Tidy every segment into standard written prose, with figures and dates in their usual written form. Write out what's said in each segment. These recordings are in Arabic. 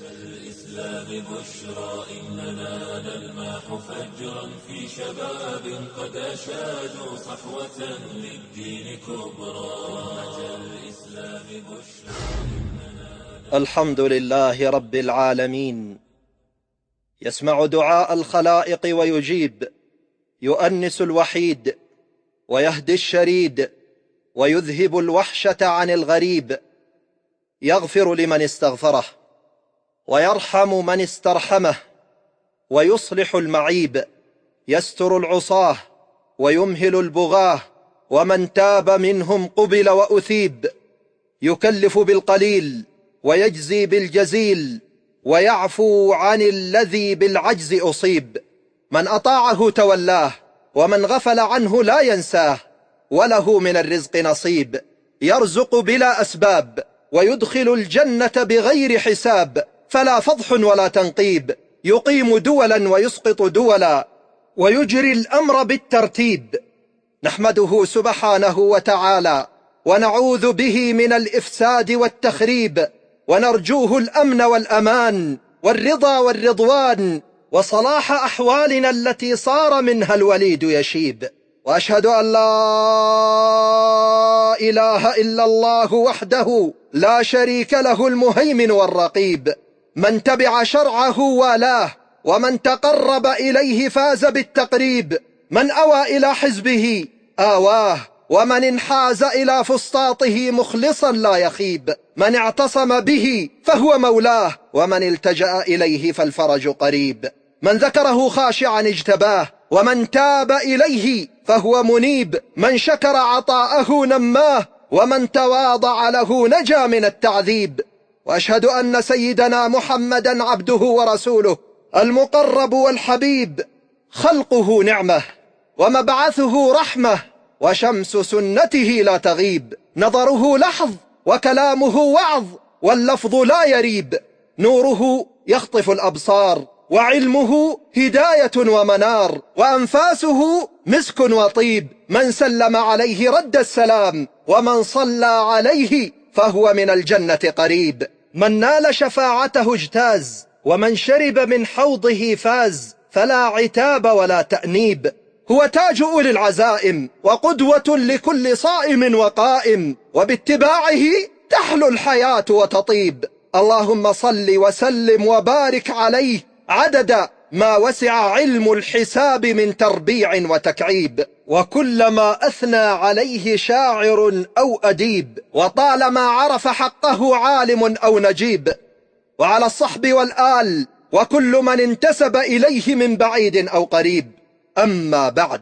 الإسلام بشرى إننا نلمح فجرا في شباب قد أشادوا صحوة للدين كبرى. الإسلام بشرى. الحمد لله رب العالمين، يسمع دعاء الخلائق ويجيب، يؤنس الوحيد ويهدي الشريد، ويذهب الوحشة عن الغريب، يغفر لمن استغفره ويرحم من استرحمه، ويصلح المعيب، يستر العصاه ويمهل البغاه، ومن تاب منهم قبل وأثيب، يكلف بالقليل ويجزي بالجزيل، ويعفو عن الذي بالعجز أصيب. من أطاعه تولاه، ومن غفل عنه لا ينساه، وله من الرزق نصيب. يرزق بلا أسباب، ويدخل الجنة بغير حساب، فلا فضح ولا تنقيب. يقيم دولا ويسقط دولا، ويجري الأمر بالترتيب. نحمده سبحانه وتعالى، ونعوذ به من الإفساد والتخريب، ونرجوه الأمن والأمان والرضا والرضوان، وصلاح أحوالنا التي صار منها الوليد يشيب. وأشهد أن لا إله إلا الله وحده لا شريك له المهيمن والرقيب. من تبع شرعه والاه، ومن تقرب إليه فاز بالتقريب. من أوى إلى حزبه آواه، ومن انحاز إلى فسطاطه مخلصا لا يخيب. من اعتصم به فهو مولاه، ومن التجأ إليه فالفرج قريب. من ذكره خاشعا اجتباه، ومن تاب إليه فهو منيب. من شكر عطاءه نماه، ومن تواضع له نجا من التعذيب. وأشهد أن سيدنا محمدا عبده ورسوله المقرب والحبيب، خلقه نعمة ومبعثه رحمة، وشمس سنته لا تغيب. نظره لحظ وكلامه وعظ، واللفظ لا يريب. نوره يخطف الأبصار، وعلمه هداية ومنار، وأنفاسه مسك وطيب. من سلم عليه رد السلام، ومن صلى عليه فهو من الجنة قريب. من نال شفاعته اجتاز، ومن شرب من حوضه فاز، فلا عتاب ولا تأنيب. هو تاج أولي العزائم، وقدوة لكل صائم وقائم، وباتباعه تحلو الحياة وتطيب. اللهم صل وسلم وبارك عليه عدد ما وسع علم الحساب من تربيع وتكعيب. وكلما أثنى عليه شاعر أو أديب، وطالما عرف حقه عالم أو نجيب. وعلى الصحب والآل، وكل من انتسب إليه من بعيد أو قريب. أما بعد،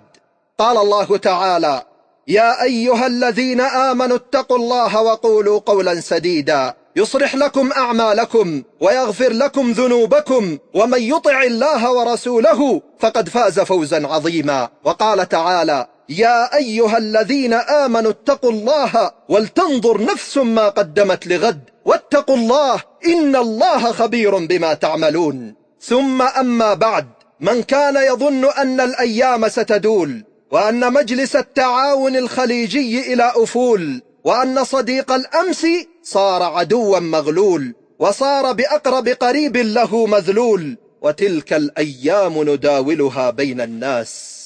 قال الله تعالى: يا أيها الذين آمنوا اتقوا الله وقولوا قولا سديدا، يصلح لكم أعمالكم ويغفر لكم ذنوبكم، ومن يطع الله ورسوله فقد فاز فوزا عظيما. وقال تعالى: يا أيها الذين آمنوا اتقوا الله ولتنظر نفس ما قدمت لغد، واتقوا الله إن الله خبير بما تعملون. ثم أما بعد، من كان يظن أن الأيام ستدول، وأن مجلس التعاون الخليجي إلى أفول، وأن صديق الأمس صار عدوا مغلول، وصار بأقرب قريب له مذلول، وتلك الأيام نداولها بين الناس.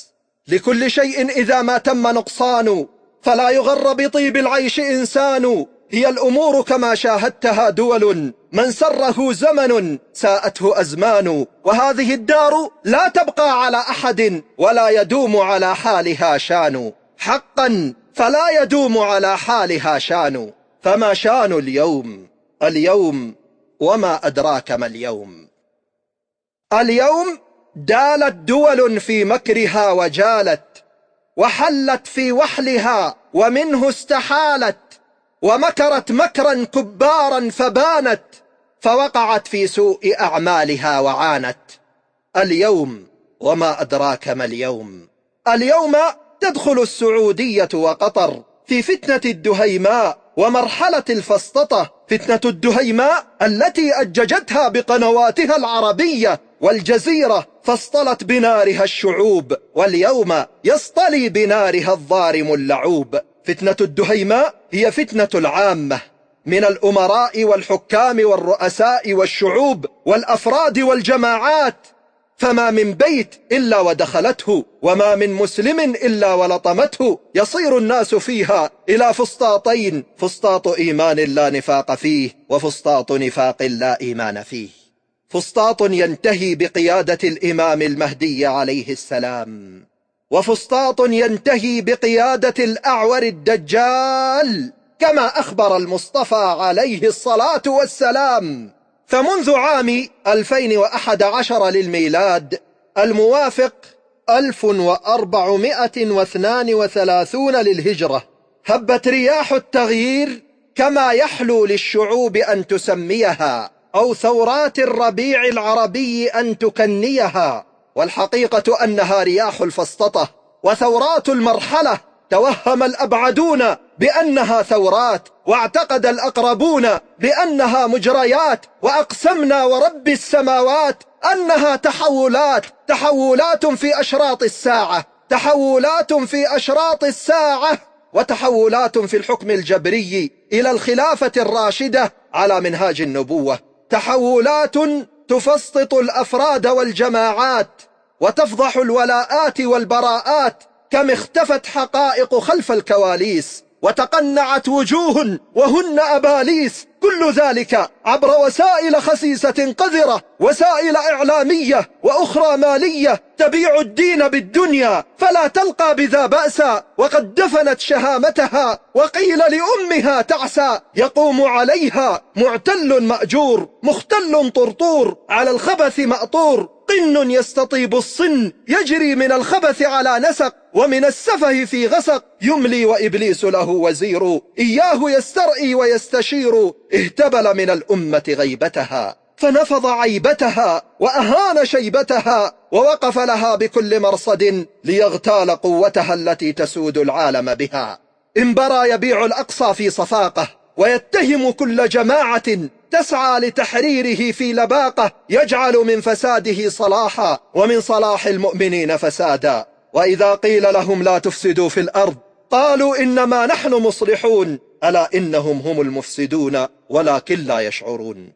لكل شيء إذا ما تم نقصان، فلا يغر بطيب العيش إنسان. هي الأمور كما شاهدتها دول، من سره زمن ساءته أزمان. وهذه الدار لا تبقى على أحد، ولا يدوم على حالها شان. حقا فلا يدوم على حالها شان. فما شان اليوم؟ اليوم وما أدراك ما اليوم. اليوم دالت دول في مكرها وجالت، وحلت في وحلها ومنه استحالت، ومكرت مكرا كبارا فبانت، فوقعت في سوء أعمالها وعانت. اليوم وما أدراك ما اليوم. اليوم تدخل السعودية وقطر في فتنة الدهيماء ومرحلة الفسططة. فتنة الدهيماء التي أججتها بقنواتها العربية والجزيرة، فاصطلت بنارها الشعوب، واليوم يصطلي بنارها الظارم اللعوب. فتنة الدهيماء هي فتنة العامة، من الأمراء والحكام والرؤساء والشعوب والأفراد والجماعات، فما من بيت إلا ودخلته، وما من مسلم إلا ولطمته. يصير الناس فيها إلى فسطاطين: فسطاط إيمان لا نفاق فيه، وفسطاط نفاق لا إيمان فيه. فسطاط ينتهي بقيادة الإمام المهدي عليه السلام، وفسطاط ينتهي بقيادة الأعور الدجال، كما أخبر المصطفى عليه الصلاة والسلام. فمنذ عام 2011 للميلاد، الموافق 1432 للهجرة، هبت رياح التغيير كما يحلو للشعوب أن تسميها، أو ثورات الربيع العربي أن تكنيها. والحقيقة أنها رياح الفسططة وثورات المرحلة. توهم الأبعدون بأنها ثورات، واعتقد الأقربون بأنها مجريات، وأقسمنا ورب السماوات أنها تحولات. تحولات في أشراط الساعة، تحولات في أشراط الساعة، وتحولات في الحكم الجبري إلى الخلافة الراشدة على منهاج النبوة. تحولات تفسطط الأفراد والجماعات، وتفضح الولاءات والبراءات. كم اختفت حقائق خلف الكواليس، وتقنعت وجوه وهن أباليس. كل ذلك عبر وسائل خسيسة قذرة، وسائل إعلامية وأخرى مالية، تبيع الدين بالدنيا فلا تلقى بذا بأسا، وقد دفنت شهامتها، وقيل لأمها تعسى. يقوم عليها معتل مأجور، مختل طرطور، على الخبث مأطور، قن يستطيب الصن، يجري من الخبث على نسق، ومن السفه في غسق. يملي وإبليس له وزير، إياه يسترئي ويستشير. اهتبل من الأمة غيبتها، فنفض عيبتها، وأهان شيبتها، ووقف لها بكل مرصد ليغتال قوتها التي تسود العالم بها. انبرى يبيع الأقصى في صفاقة، ويتهم كل جماعة تسعى لتحريره في لباقة، يجعل من فساده صلاحا، ومن صلاح المؤمنين فسادا. وإذا قيل لهم لا تفسدوا في الأرض قالوا إنما نحن مصلحون، ألا إنهم هم المفسدون ولكن لا يشعرون.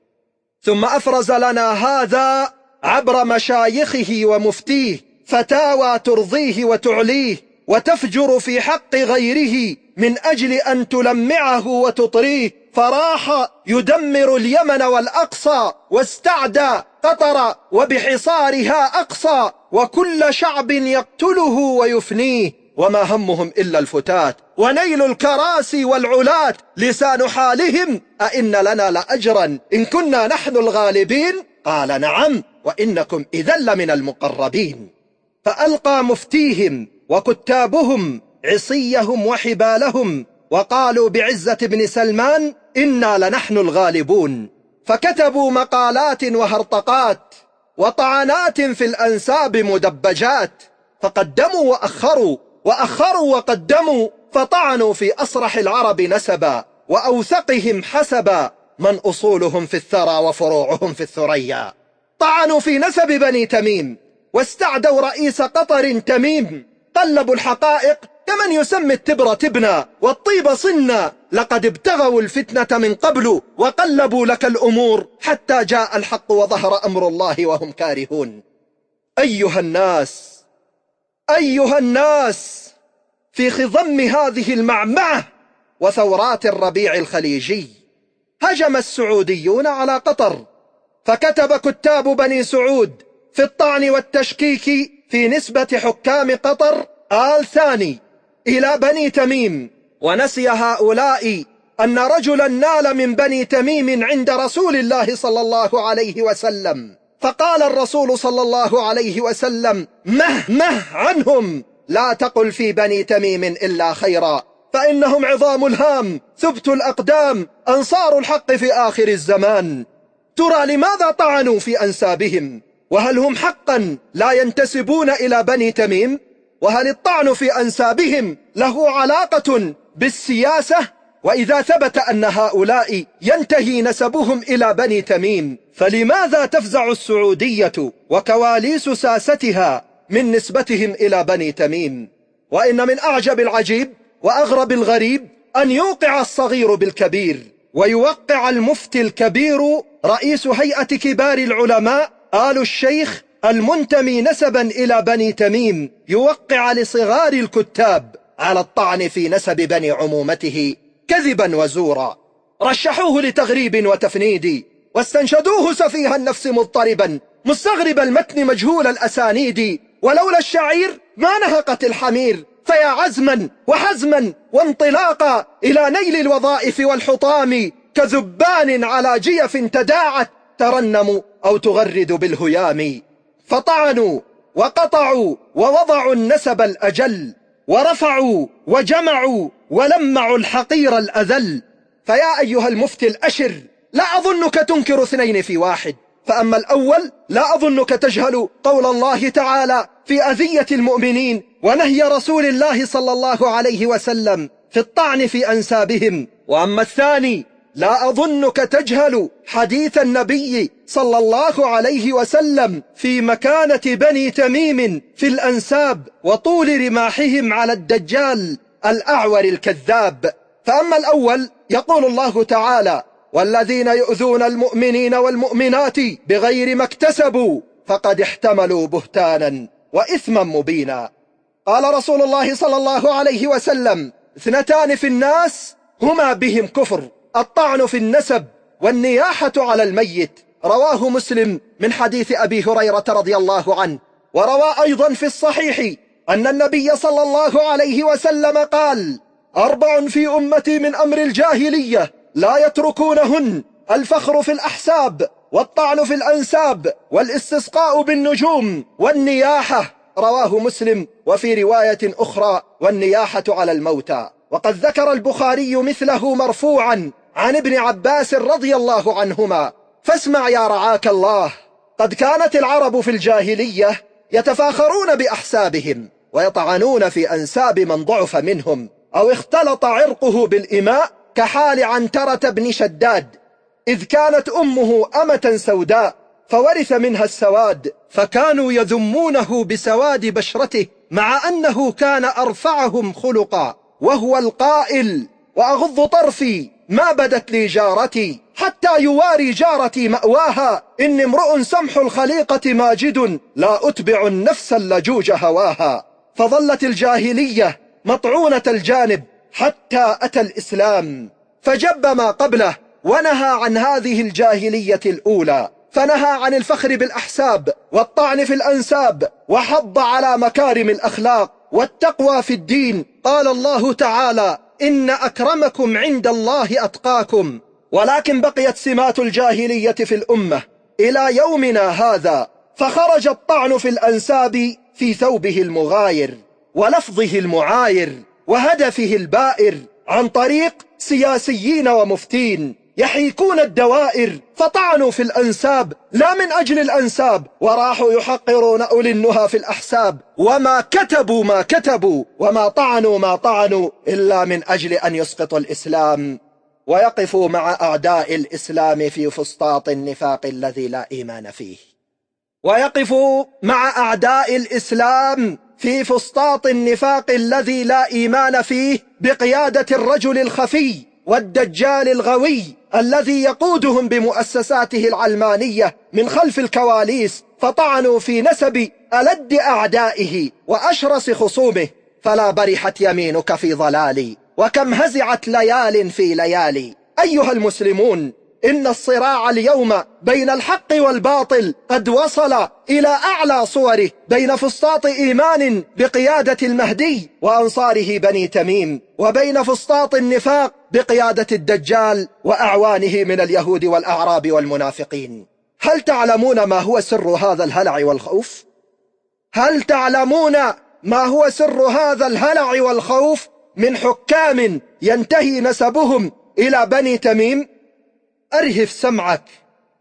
ثم أفرز لنا هذا عبر مشايخه ومفتيه فتاوى ترضيه وتعليه، وتفجر في حق غيره من أجل أن تلمعه وتطريه. فراح يدمر اليمن والأقصى، واستعدى قطر وبحصارها أقصى، وكل شعب يقتله ويفنيه، وما همهم إلا الفتات ونيل الكراسي والعلات. لسان حالهم: أئن لنا لأجرا إن كنا نحن الغالبين؟ قال: نعم، وإنكم إذا لمن المقربين. فألقى مفتيهم وكتابهم عصيهم وحبالهم، وقالوا بعزة بن سلمان: إنا لنحن الغالبون. فكتبوا مقالات وهرطقات وطعنات في الأنساب مدبجات، فقدموا وأخروا، وأخروا وقدموا، فطعنوا في أصرح العرب نسبا، وأوثقهم حسبا، من أصولهم في الثرى وفروعهم في الثريا. طعنوا في نسب بني تميم، واستعدوا رئيس قطر تميم. قلبوا الحقائق كمن يسمي التبر تبنا والطيب صنا. لقد ابتغوا الفتنة من قبل، وقلبوا لك الأمور، حتى جاء الحق وظهر أمر الله وهم كارهون. أيها الناس، أيها الناس، في خضم هذه المعمعة وثورات الربيع الخليجي، هجم السعوديون على قطر، فكتب كتاب بني سعود في الطعن والتشكيك في نسبة حكام قطر آل ثاني إلى بني تميم. ونسي هؤلاء أن رجلا نال من بني تميم عند رسول الله صلى الله عليه وسلم، فقال الرسول صلى الله عليه وسلم: مه عنهم، لا تقل في بني تميم إلا خيرا، فإنهم عظام الهام، ثبت الأقدام، أنصار الحق في آخر الزمان. ترى لماذا طعنوا في أنسابهم؟ وهل هم حقا لا ينتسبون إلى بني تميم؟ وهل الطعن في أنسابهم له علاقة بالسياسة؟ وإذا ثبت أن هؤلاء ينتهي نسبهم إلى بني تميم، فلماذا تفزع السعودية وكواليس ساستها من نسبتهم إلى بني تميم؟ وإن من أعجب العجيب وأغرب الغريب أن يوقع الصغير بالكبير، ويوقع المفتي الكبير رئيس هيئة كبار العلماء آل الشيخ المنتمي نسبا إلى بني تميم يوقع لصغار الكتاب على الطعن في نسب بني عمومته كذبا وزورا. رشحوه لتغريب وتفنيد، واستنشدوه سفيه النفس مضطربا مستغرب المتن مجهول الأسانيد. ولولا الشعير ما نهقت الحمير، فيا عزما وحزما وانطلاقا إلى نيل الوظائف والحطام، كذبان على جيف تداعت ترنم أو تغرد بالهيام. فطعنوا وقطعوا ووضعوا النسب الأجل، ورفعوا وجمعوا ولمعوا الحقير الأذل. فيا أيها المفتي الأشر، لا أظنك تنكر اثنين في واحد. فأما الأول لا أظنك تجهل قول الله تعالى في أذية المؤمنين ونهي رسول الله صلى الله عليه وسلم في الطعن في أنسابهم. وأما الثاني لا أظنك تجهل حديث النبي صلى الله عليه وسلم في مكانة بني تميم في الأنساب وطول رماحهم على الدجال الأعور الكذاب. فأما الأول يقول الله تعالى: والذين يؤذون المؤمنين والمؤمنات بغير ما اكتسبوا فقد احتملوا بهتانا وإثما مبينا. قال رسول الله صلى الله عليه وسلم: اثنتان في الناس هما بهم كفر، الطعن في النسب والنياحة على الميت. رواه مسلم من حديث أبي هريرة رضي الله عنه. وروى أيضا في الصحيح أن النبي صلى الله عليه وسلم قال: 4 في أمتي من أمر الجاهلية لا يتركونهن: الفخر في الأحساب، والطعن في الأنساب، والاستسقاء بالنجوم، والنياحة. رواه مسلم. وفي رواية أخرى: والنياحة على الموتى. وقد ذكر البخاري مثله مرفوعا عن ابن عباس رضي الله عنهما. فاسمع يا رعاك الله: قد كانت العرب في الجاهلية يتفاخرون بأحسابهم ويطعنون في أنساب من ضعف منهم أو اختلط عرقه بالإماء، كحال عنترة بن شداد، إذ كانت أمه أمة سوداء فورث منها السواد، فكانوا يذمونه بسواد بشرته مع أنه كان أرفعهم خلقا، وهو القائل: وأغض طرفي ما بدت لي جارتي حتى يواري جارتي مأواها، إني امرؤ سمح الخليقة ماجد لا أتبع النفس اللجوج هواها. فظلت الجاهلية مطعونة الجانب حتى أتى الإسلام فجب ما قبله، ونهى عن هذه الجاهلية الأولى، فنهى عن الفخر بالأحساب والطعن في الأنساب، وحض على مكارم الأخلاق والتقوى في الدين. قال الله تعالى: إن أكرمكم عند الله أتقاكم. ولكن بقيت سمات الجاهلية في الأمة إلى يومنا هذا، فخرج الطعن في الأنساب في ثوبه المغاير ولفظه المعاير وهدفه البائر عن طريق سياسيين ومفتين يحيكون الدوائر، فطعنوا في الأنساب لا من أجل الأنساب، وراحوا يحقرون أولي النهى في الأحساب، وما كتبوا ما كتبوا وما طعنوا ما طعنوا إلا من أجل أن يسقطوا الإسلام ويقفوا مع أعداء الإسلام في فسطاط النفاق الذي لا إيمان فيه. ويقفوا مع أعداء الإسلام في فسطاط النفاق الذي لا إيمان فيه بقيادة الرجل الخفي والدجال الغوي الذي يقودهم بمؤسساته العلمانية من خلف الكواليس، فطعنوا في نسب ألد أعدائه وأشرس خصومه. فلا برحت يمينك في ضلالي، وكم هزعت ليال في ليالي. أيها المسلمون، إن الصراع اليوم بين الحق والباطل قد وصل إلى أعلى صوره، بين فسطاط إيمان بقيادة المهدي وأنصاره بني تميم، وبين فسطاط النفاق بقيادة الدجال وأعوانه من اليهود والأعراب والمنافقين. هل تعلمون ما هو سر هذا الهلع والخوف؟ هل تعلمون ما هو سر هذا الهلع والخوف من حكام ينتهي نسبهم إلى بني تميم؟ أرهف سمعك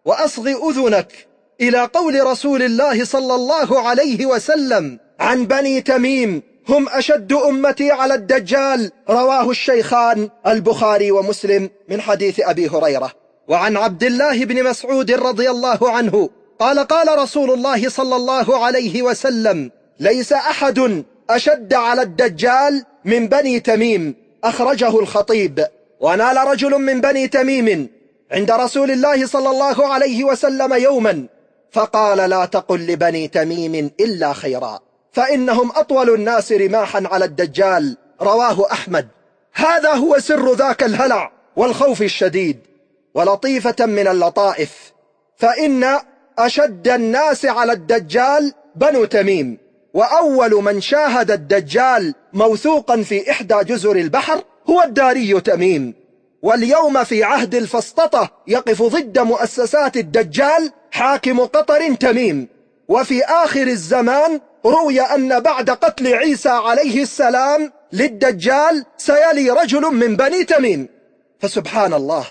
وأصغ أذنك إلى قول رسول الله صلى الله عليه وسلم عن بني تميم: هم أشد أمتي على الدجال. رواه الشيخان البخاري ومسلم من حديث أبي هريرة. وعن عبد الله بن مسعود رضي الله عنه قال: قال رسول الله صلى الله عليه وسلم: ليس أحد أشد على الدجال من بني تميم. أخرجه الخطيب. ونال رجل من بني تميم عند رسول الله صلى الله عليه وسلم يوما فقال: لا تقل لبني تميم إلا خيرا، فإنهم أطول الناس رماحا على الدجال. رواه أحمد. هذا هو سر ذاك الهلع والخوف الشديد. ولطيفة من اللطائف، فإن أشد الناس على الدجال بنو تميم، وأول من شاهد الدجال موثوقا في إحدى جزر البحر هو الداري تميم. واليوم في عهد الفسططة يقف ضد مؤسسات الدجال حاكم قطر تميم. وفي آخر الزمان روي أن بعد قتل عيسى عليه السلام للدجال سيلي رجل من بني تميم. فسبحان الله،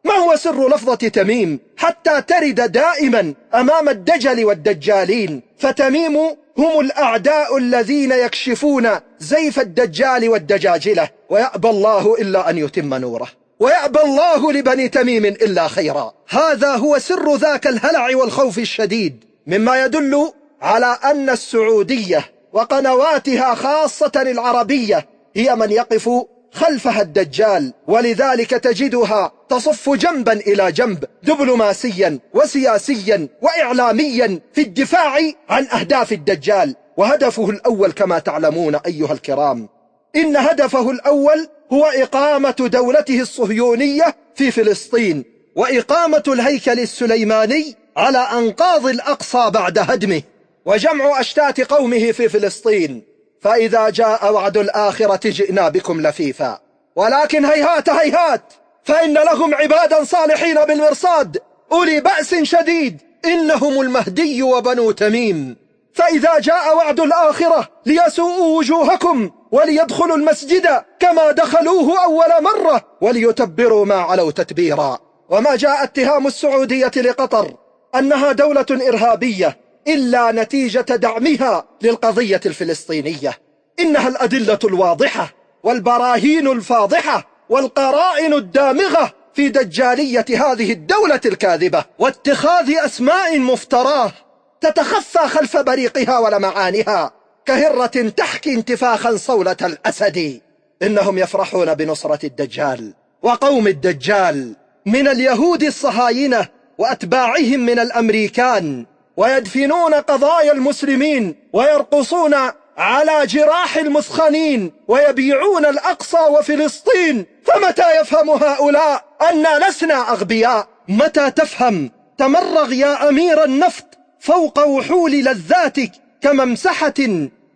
ما هو سر لفظة تميم حتى ترد دائما أمام الدجل والدجالين؟ فتميم هم الأعداء الذين يكشفون زيف الدجال والدجاجلة، ويأبى الله إلا أن يتم نوره، ويأبى الله لبني تميم إلا خيرا. هذا هو سر ذاك الهلع والخوف الشديد، مما يدل على أن السعودية وقنواتها خاصة العربية هي من يقف خلفها الدجال، ولذلك تجدها تصف جنبا إلى جنب دبلوماسيا وسياسيا وإعلاميا في الدفاع عن أهداف الدجال. وهدفه الأول كما تعلمون أيها الكرام، إن هدفه الأول هو إقامة دولته الصهيونية في فلسطين، وإقامة الهيكل السليماني على أنقاض الأقصى بعد هدمه، وجمع أشتات قومه في فلسطين. فإذا جاء وعد الآخرة جئنا بكم لفيفا. ولكن هيهات هيهات، فإن لهم عبادا صالحين بالمرصاد أولي بأس شديد، إنهم المهدي وبنو تميم. فإذا جاء وعد الآخرة ليسوءوا وجوهكم وليدخلوا المسجد كما دخلوه أول مرة وليتبروا ما علوا تتبيرا. وما جاء اتهام السعودية لقطر أنها دولة إرهابية إلا نتيجة دعمها للقضية الفلسطينية. إنها الأدلة الواضحة والبراهين الفاضحة والقرائن الدامغة في دجالية هذه الدولة الكاذبة، واتخاذ أسماء مفتراه تتخفى خلف بريقها ولمعانها كهرة تحكي انتفاخا صولة الأسد. إنهم يفرحون بنصرة الدجال وقوم الدجال من اليهود الصهاينة وأتباعهم من الأمريكان، ويدفنون قضايا المسلمين ويرقصون على جراح المثخنين ويبيعون الأقصى وفلسطين. فمتى يفهم هؤلاء أننا لسنا أغبياء؟ متى تفهم؟ تمرغ يا أمير النفط فوق وحول لذاتك كممسحة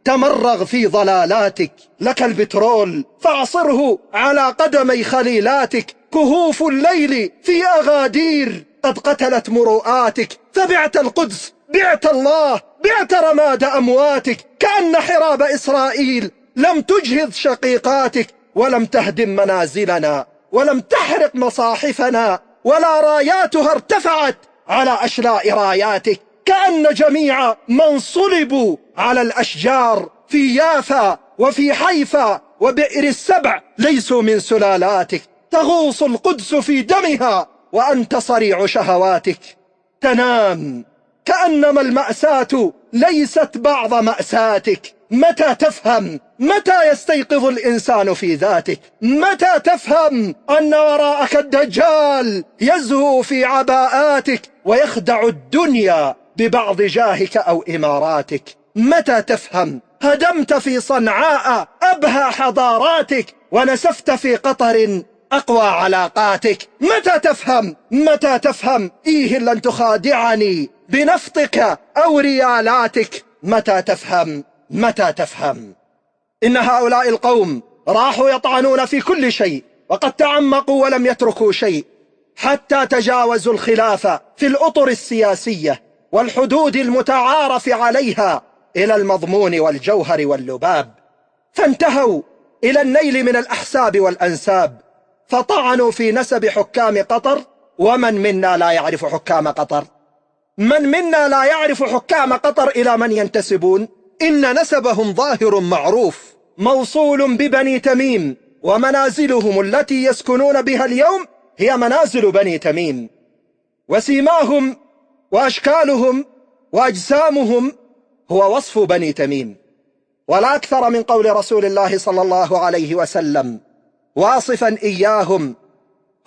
تمرغ في ضلالاتك. لك البترول فاعصره على قدمي خليلاتك، كهوف الليل في أغادير قد قتلت مروءاتك. فبعت القدس، بعت الله، بعت رماد أمواتك، كأن حراب إسرائيل لم تجهض شقيقاتك، ولم تهدم منازلنا، ولم تحرق مصاحفنا، ولا راياتها ارتفعت على أشلاء راياتك. كأن جميع من صلبوا على الأشجار في يافا وفي حيفا وبئر السبع ليسوا من سلالاتك. تغوص القدس في دمها وأنت صريع شهواتك. تنام كأنما المأساة ليست بعض مأساتك. متى تفهم؟ متى يستيقظ الإنسان في ذاتك؟ متى تفهم أن وراءك الدجال يزهو في عباءاتك ويخدع الدنيا ببعض جاهك أو إماراتك؟ متى تفهم؟ هدمت في صنعاء أبهى حضاراتك ونسفت في قطر أقوى علاقاتك. متى تفهم؟ متى تفهم؟ إيه لن تخادعني بنفطك أو ريالاتك. متى تفهم؟ متى تفهم؟ إن هؤلاء القوم راحوا يطعنون في كل شيء، وقد تعمقوا ولم يتركوا شيء، حتى تجاوزوا الخلاف في الأطر السياسية والحدود المتعارف عليها إلى المضمون والجوهر واللباب، فانتهوا إلى النيل من الأحساب والأنساب، فطعنوا في نسب حكام قطر. ومن منا لا يعرف حكام قطر؟ من منا لا يعرف حكام قطر إلى من ينتسبون؟ إن نسبهم ظاهر معروف موصول ببني تميم، ومنازلهم التي يسكنون بها اليوم هي منازل بني تميم، وسيماهم وأشكالهم وأجسامهم هو وصف بني تميم. ولا أكثر من قول رسول الله صلى الله عليه وسلم: واصفا إياهم: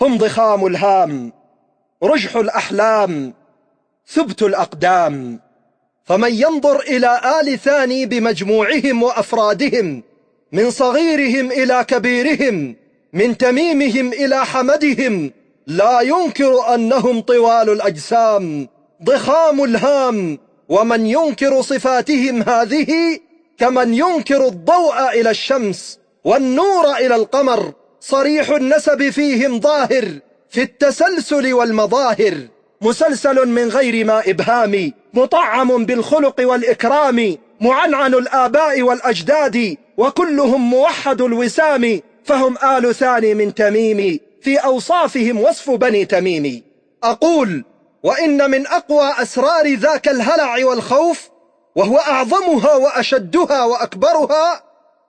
هم ضخام الهام، رجح الأحلام، ثبت الأقدام. فمن ينظر إلى آل ثاني بمجموعهم وأفرادهم، من صغيرهم إلى كبيرهم، من تميمهم إلى حمدهم، لا ينكر أنهم طوال الأجسام، ضخام الهام. ومن ينكر صفاتهم هذه كمن ينكر الضوء إلى الشمس والنور إلى القمر. صريح النسب فيهم ظاهر في التسلسل والمظاهر، مسلسل من غير ما إبهام، مطعم بالخلق والإكرام، معنعن الآباء والأجداد، وكلهم موحد الوسام. فهم آل ثاني من تميم، في أوصافهم وصف بني تميم. أقول: وإن من أقوى أسرار ذاك الهلع والخوف، وهو أعظمها وأشدها وأكبرها،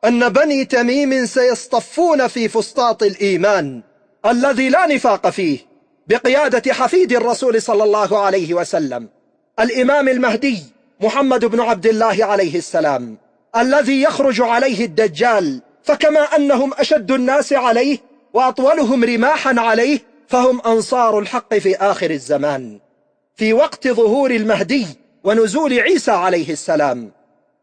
أن بني تميم سيصطفون في فسطاط الإيمان الذي لا نفاق فيه، بقيادة حفيد الرسول صلى الله عليه وسلم، الإمام المهدي محمد بن عبد الله عليه السلام، الذي يخرج عليه الدجال. فكما أنهم أشد الناس عليه وأطولهم رماحا عليه، فهم أنصار الحق في آخر الزمان، في وقت ظهور المهدي ونزول عيسى عليه السلام.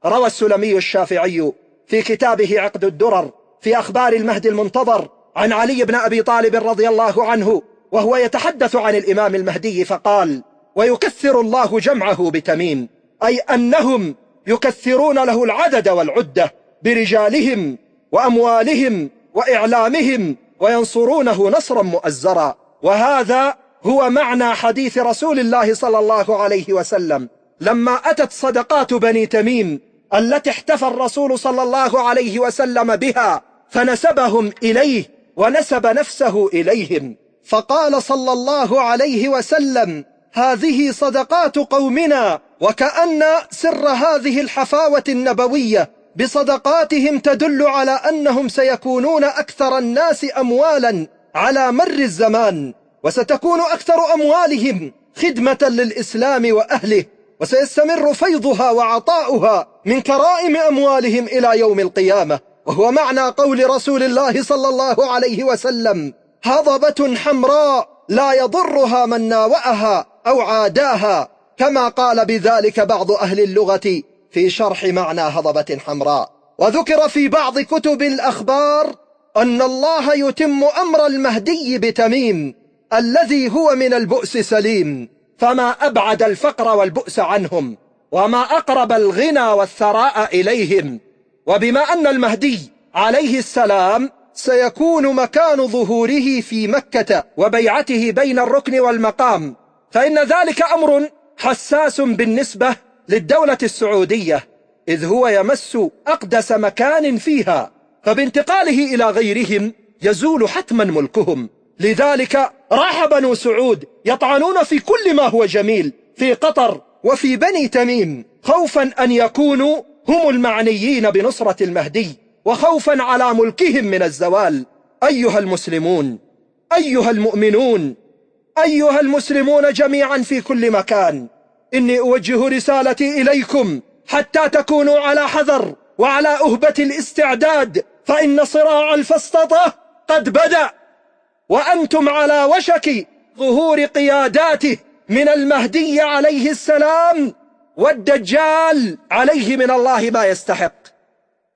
روى السلمي الشافعي في كتابه عقد الدرر في أخبار المهدي المنتظر عن علي بن أبي طالب رضي الله عنه، وهو يتحدث عن الإمام المهدي، فقال: ويكثر الله جمعه بتميم، أي أنهم يكثرون له العدد والعدة برجالهم وأموالهم وإعلامهم، وينصرونه نصرا مؤزرا. وهذا هو معنى حديث رسول الله صلى الله عليه وسلم لما أتت صدقات بني تميم التي احتفى الرسول صلى الله عليه وسلم بها، فنسبهم إليه ونسب نفسه إليهم، فقال صلى الله عليه وسلم: هذه صدقات قومنا. وكأن سر هذه الحفاوة النبوية بصدقاتهم تدل على أنهم سيكونون أكثر الناس أموالا على مر الزمان، وستكون أكثر أموالهم خدمة للإسلام وأهله، وسيستمر فيضها وعطاؤها من كرائم أموالهم إلى يوم القيامة. وهو معنى قول رسول الله صلى الله عليه وسلم: هضبة حمراء لا يضرها من ناوأها أو عاداها، كما قال بذلك بعض أهل اللغة في شرح معنى هضبة حمراء. وذكر في بعض كتب الأخبار أن الله يتم أمر المهدي بتميم الذي هو من البؤس سليم، فما أبعد الفقر والبؤس عنهم، وما أقرب الغنى والثراء إليهم. وبما أن المهدي عليه السلام سيكون مكان ظهوره في مكة وبيعته بين الركن والمقام، فإن ذلك أمر حساس بالنسبة للدولة السعودية، إذ هو يمس أقدس مكان فيها، فبانتقاله إلى غيرهم يزول حتما ملكهم. لذلك راح بنو سعود يطعنون في كل ما هو جميل في قطر وفي بني تميم، خوفا أن يكونوا هم المعنيين بنصرة المهدي، وخوفا على ملكهم من الزوال. أيها المسلمون، أيها المؤمنون، أيها المسلمون جميعا في كل مكان، إني أوجه رسالتي إليكم حتى تكونوا على حذر وعلى أهبة الاستعداد، فإن صراع الفسطاطة قد بدأ، وأنتم على وشك ظهور قياداته من المهدي عليه السلام والدجال عليه من الله ما يستحق.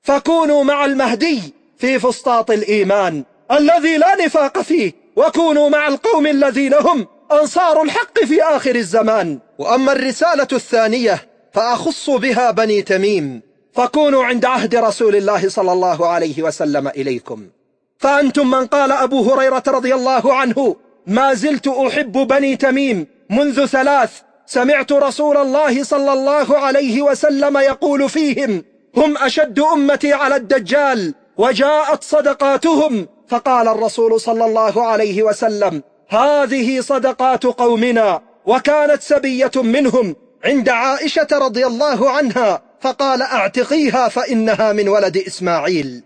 فكونوا مع المهدي في فسطاط الإيمان الذي لا نفاق فيه، وكونوا مع القوم الذين هم أنصار الحق في آخر الزمان. وأما الرسالة الثانية فأخص بها بني تميم، فكونوا عند عهد رسول الله صلى الله عليه وسلم إليكم. فأنتم من قال أبو هريرة رضي الله عنه: ما زلت أحب بني تميم منذ 3، سمعت رسول الله صلى الله عليه وسلم يقول فيهم: هم أشد أمتي على الدجال، وجاءت صدقاتهم. فقال الرسول صلى الله عليه وسلم: هذه صدقات قومنا. وكانت سبية منهم عند عائشة رضي الله عنها، فقال: اعتقيها فإنها من ولد إسماعيل.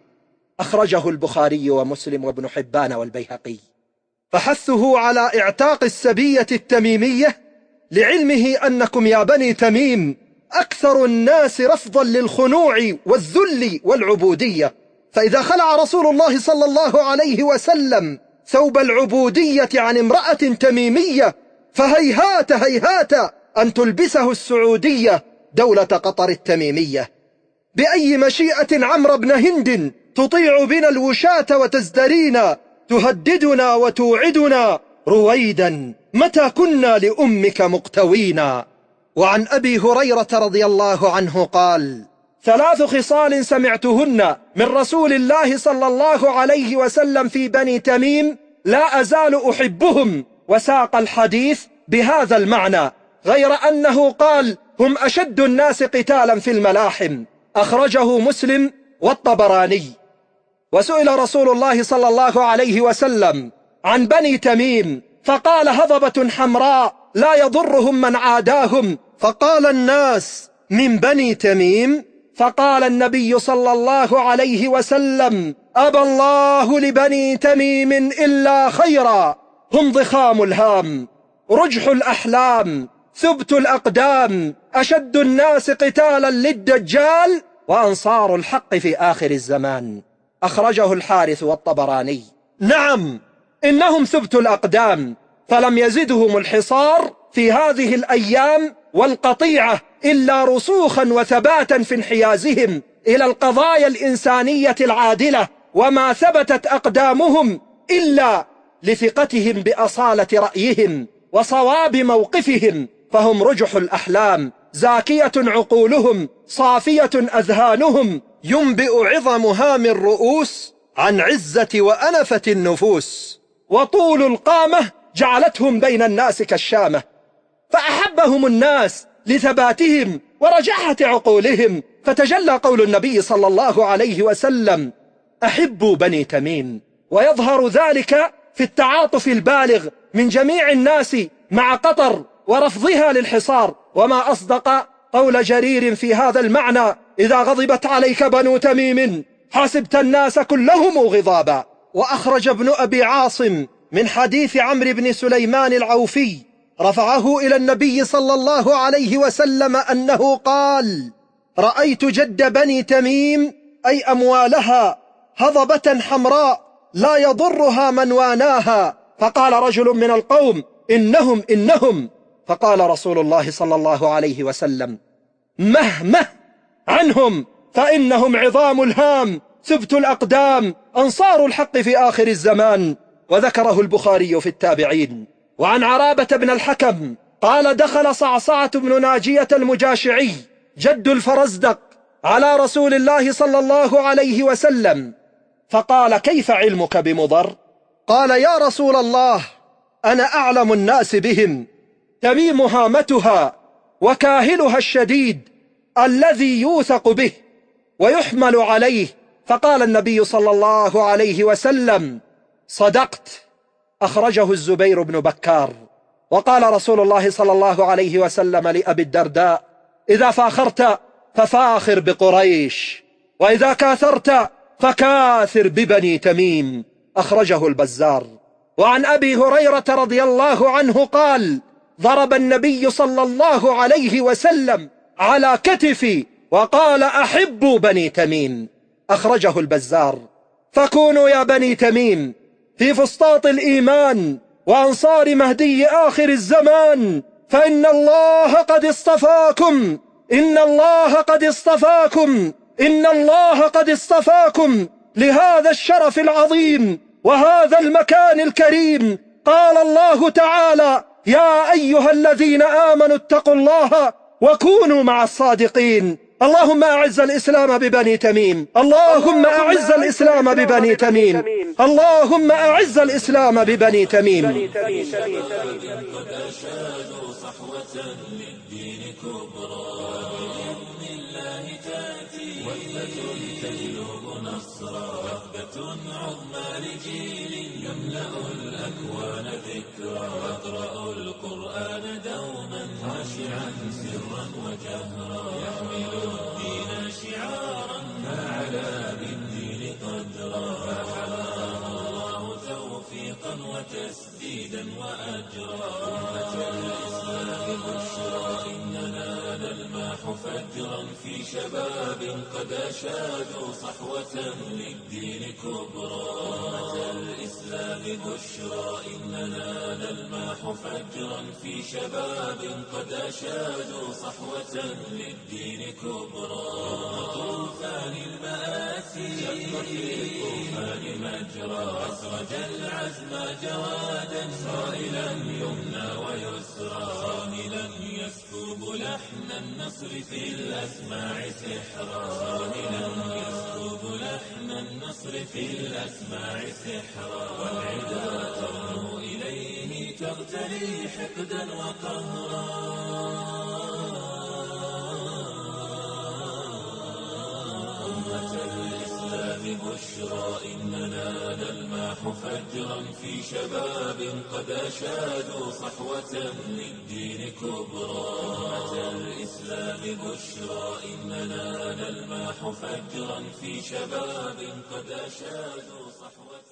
أخرجه البخاري ومسلم وابن حبان والبيهقي. فحثه على اعتاق السبية التميمية لعلمه أنكم يا بني تميم أكثر الناس رفضا للخنوع والذل والعبودية، فإذا خلع رسول الله صلى الله عليه وسلم ثوب العبودية عن امرأة تميمية فهيهات هيهات أن تلبسه السعودية دولة قطر التميمية. بأي مشيئة عمرو بن هند تطيع بنا الوشاة وتزدرينا، تهددنا وتوعدنا رويدا متى كنا لأمك مقتوينا. وعن أبي هريرة رضي الله عنه قال: 3 خصال سمعتهن من رسول الله صلى الله عليه وسلم في بني تميم لا أزال أحبهم، وساق الحديث بهذا المعنى، غير أنه قال: هم أشد الناس قتالا في الملاحم. أخرجه مسلم والطبراني. وسئل رسول الله صلى الله عليه وسلم عن بني تميم فقال: هضبة حمراء لا يضرهم من عاداهم. فقال الناس: من بني تميم؟ فقال النبي صلى الله عليه وسلم: أبى الله لبني تميم إلا خيرا، هم ضخام الهام، رجح الأحلام، ثبت الأقدام، أشد الناس قتالا للدجال، وأنصار الحق في آخر الزمان. أخرجه الحارث والطبراني. نعم، إنهم ثبت الأقدام، فلم يزدهم الحصار في هذه الأيام والقطيعة إلا رسوخا وثباتا في انحيازهم إلى القضايا الإنسانية العادلة، وما ثبتت أقدامهم إلا لثقتهم بأصالة رأيهم وصواب موقفهم، فهم رجح الأحلام، زاكية عقولهم، صافية أذهانهم، ينبئ عظم هام الرؤوس عن عزة وأنفة النفوس، وطول القامة جعلتهم بين الناس كالشامة، فأحبهم الناس لثباتهم ورجاحة عقولهم، فتجلى قول النبي صلى الله عليه وسلم: أحبوا بني تميم. ويظهر ذلك في التعاطف البالغ من جميع الناس مع قطر ورفضها للحصار. وما أصدق قول جرير في هذا المعنى: إذا غضبت عليك بنو تميم حسبت الناس كلهم غضابا. وأخرج ابن أبي عاصم من حديث عمرو بن سليمان العوفي رفعه إلى النبي صلى الله عليه وسلم أنه قال: رأيت جد بني تميم أي أموالها هضبة حمراء لا يضرها من واناها. فقال رجل من القوم: إنهم. فقال رسول الله صلى الله عليه وسلم: مه عنهم، فإنهم عظام الهام، ثبت الأقدام، أنصار الحق في آخر الزمان. وذكره البخاري في التابعين. وعن عرابة بن الحكم قال: دخل صعصعة بن ناجية المجاشعي جد الفرزدق على رسول الله صلى الله عليه وسلم فقال: كيف علمك بمضر؟ قال: يا رسول الله، أنا أعلم الناس بهم، تميم هامتها وكاهلها الشديد الذي يوثق به ويحمل عليه. فقال النبي صلى الله عليه وسلم: صدقت. أخرجه الزبير بن بكار. وقال رسول الله صلى الله عليه وسلم لأبي الدرداء: إذا فاخرت ففاخر بقريش، وإذا كاثرت فكاثر ببني تميم. أخرجه البزار. وعن أبي هريرة رضي الله عنه قال: ضرب النبي صلى الله عليه وسلم على كتفي وقال: أحبوا بني تميم. أخرجه البزار. فكونوا يا بني تميم في فسطاط الإيمان وأنصار مهدي آخر الزمان، فإن الله قد اصطفاكم، إن الله قد اصطفاكم، إن الله قد اصطفاكم لهذا الشرف العظيم وهذا المكان الكريم. قال الله تعالى: يا أيها الذين آمنوا اتقوا الله وكونوا مع الصادقين. اللهم أعز الإسلام ببني تميم، اللهم أعز الإسلام ببني تميم، اللهم أعز الإسلام ببني تميم. قد أشادوا صحوة للدين كبرى، بإذن الله تأتي وثبة تجلب نصرا، وثبة عظمى لجيل يملأ الأكوان ذكرا، يقرأ القرآن دوما خاشعا سرا وجهرا، يحمل الدين شعارا فعلى بالدين قدرا، فحماها الله توفيقا وتسديدا وأجرا. أمة الإسلام بشرى إننا نلمح فجرا في شباب قد أشادوا صحوة للدين كبرى. أمة الإسلام بشرى إننا نلمح فجرا في شباب قد أشادوا صحوة للدين كبرى. طوفان المآسي شق في الطوفان مجرى أسرج العزم جوادا صائلا يمنى ويسرى صاهلا يسكب لحن النصر في الأسماع سحرا صاهلا يسكب لحن النصر في الأسماع سحرا والعدا ترنو إليه تغتلي حقدا وقهرا. بشرى إننا نلمح فجرا في شباب قد أشادوا صحوة للدين كبرى. أمة الإسلام بشرى إننا نلمح فجرا في شباب قد أشادوا صحوة